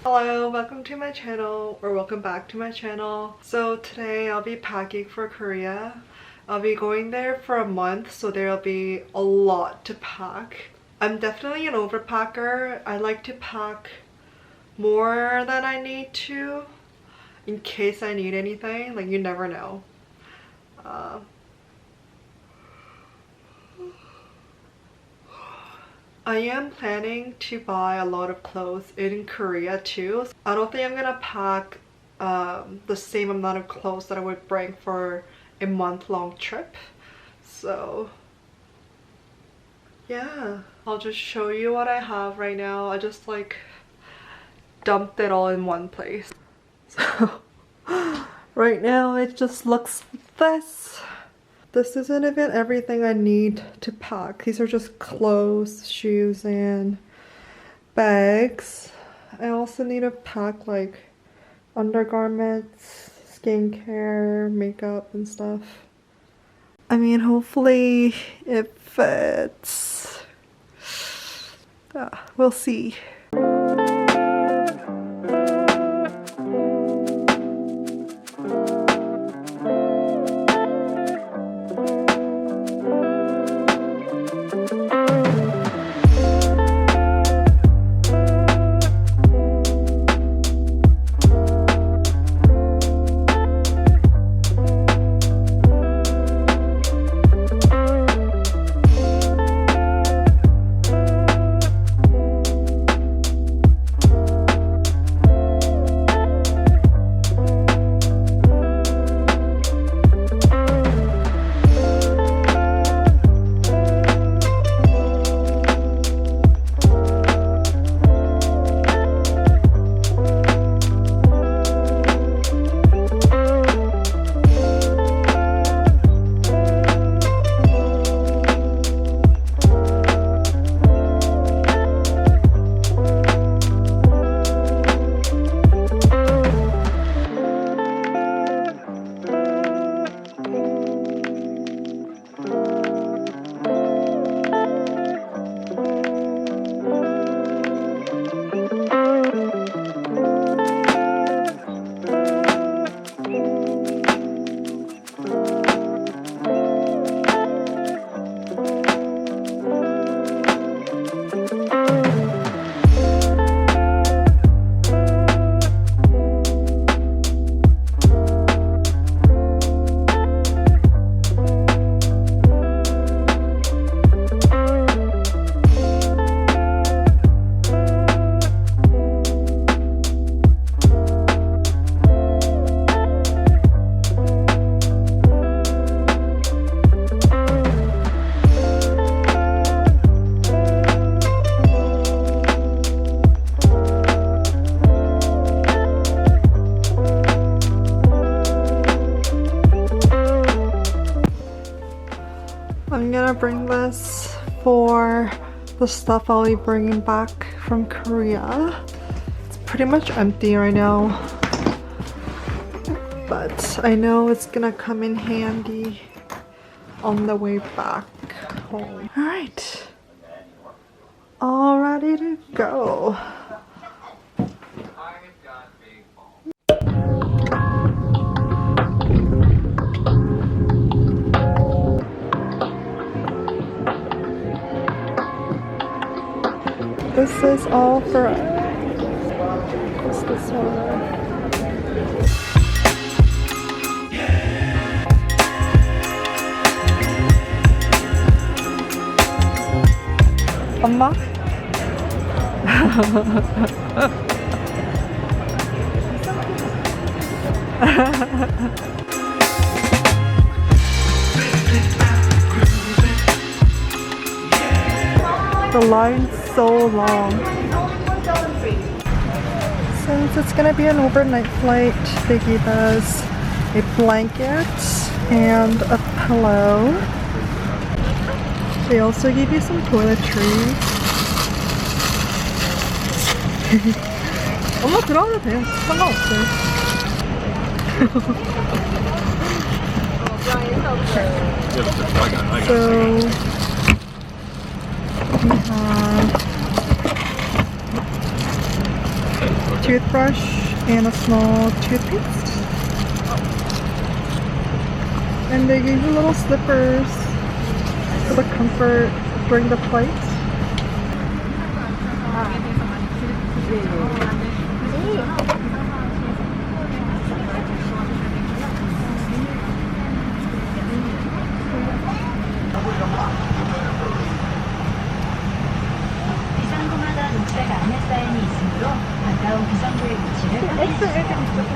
Hello, welcome to my channel, or welcome back to my channel. So today I'll be packing for Korea. I'll be going there for a month, so there'll be a lot to pack. I'm definitely an overpacker. I like to pack more than I need to in case I need anything. Like, you never know. I am planning to buy a lot of clothes in Korea too. I don't think I'm gonna pack the same amount of clothes that I would bring for a month-long trip. So yeah, I'll just show you what I have right now. I just like dumped it all in one place. So right now it just looks like this. This isn't even everything I need to pack. These are just clothes, shoes, and bags. I also need to pack like undergarments, skincare, makeup, and stuff. I mean, hopefully it fits. We'll see. I'm gonna bring this for the stuff I'll be bringing back from Korea. It's pretty much empty right now, but I know it's gonna come in handy on the way back home. Alright, all ready to go. This is all for us. What's this one? 엄마? The line's so long. Since it's gonna be an overnight flight, they gave us a blanket and a pillow. They also gave you some toiletries. 엄마 들어가도 돼. 상관없어요. So we have toothbrush and a small toothpaste. And they gave you little slippers for the comfort during the flight. 비상구마다 녹색 안내 사인이 있으므로 가까운 비상구의 위치를 확인하세요.